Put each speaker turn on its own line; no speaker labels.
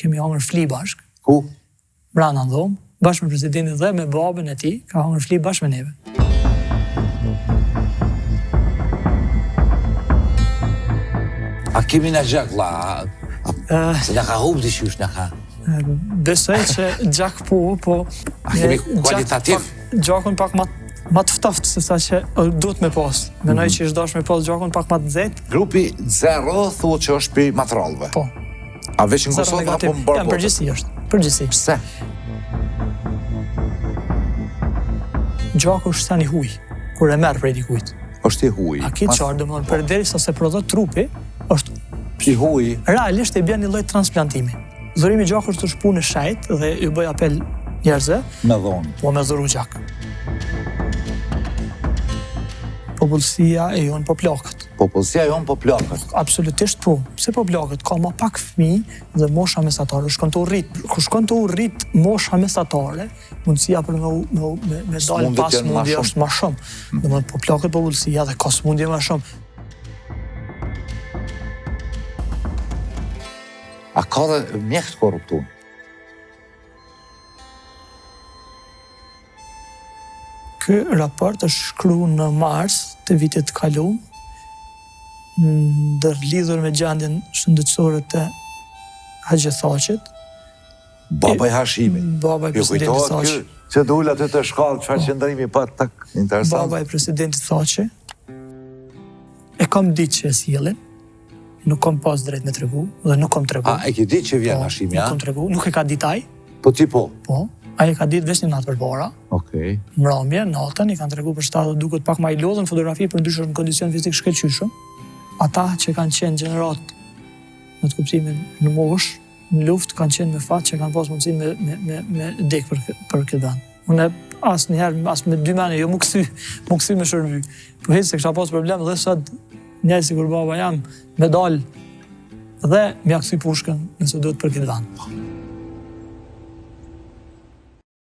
kemi hangër fli bashk.
Ku?
Brana në dhomë, bashkë me presidentin dhe me babën e tij, ka hangër fli bashkë me neve.
A kemi në gjak, la? Se në ka hub dishjush, në ka?
Besoj që gjak po...
A kemi kualitativ?
Gjakun pak ma të ftoftë, se sa që duhet me pas. Menoj që ishtë dash me pas gjakun pak ma të nxehtë.
Grupi 0 thuhet që është për materjalve.
Po.
A veç në Kosovë apo në bërë botën?
Përgjithësi është, përgjithësi.
Pse?
Gjaku është tani huj, kur e merr prej dikujt.
Është i huj.
A ki qarë, domethënë përderisa se prodhon trupi, është
i huj.
Realisht e bën një lloj transplantimi. Dhurimi i gjakut është punë e shejtë dhe ju bëj apel njerëzve
me dhonë.
Po me dhuru gjak. Popullsia e jonë po plakët.
Popullsia e jonë po plakët.
Absolutisht po. Pse po plakët? Ka ma pak fëmijë dhe mosha mesatare shkon të urrit. Kur shkon të urrit mosha mesatare, mundësia për me dalë pas smundje është ma shumë. Domethënë po plakët popullsia dhe ka smundje ma shumë.
A ka dhe mjekët korruptuar?
Ky raport është shkruar në mars të vitit të kaluar, ndërlidhur me gjendjen shëndetësore të Haxhi Thaqit.
Baba i Hashimit.
Baba i presidentit Thaqi.
Që dul aty të shkallë, çfarë qëndrimi pa tak interesant.
Baba i presidentit Thaqi. E kam ditë që e sjellin. Nuk kam pas drejt me tregu, dhe nuk kam tregu.
A, e ki ditë që vjen Hashimi, a?
Nuk kam tregu, nuk e ka ditë ai.
Po ti po?
Po, ai e ka ditë veç një natë përpara.
Okej.
Mbrëmje, natën, i kanë tregu për shtatë, duket pak ma i lodhën fotografi për ndryshën në kondicion fizik shkëlqyshëm. Ata që kanë qenë gjenerat në të kuptimin në mosh, në luft, kanë qenë me fat që kanë pas mundësinë me dek për këtë vend. Unë asnjëherë, as me 2 mene, jo mu kthy me shërby. Po hiç se kisha pas problem dhe sot njerëz sikur baba jam me dal dhe mja kthy pushkën nëse duhet për këtë vend.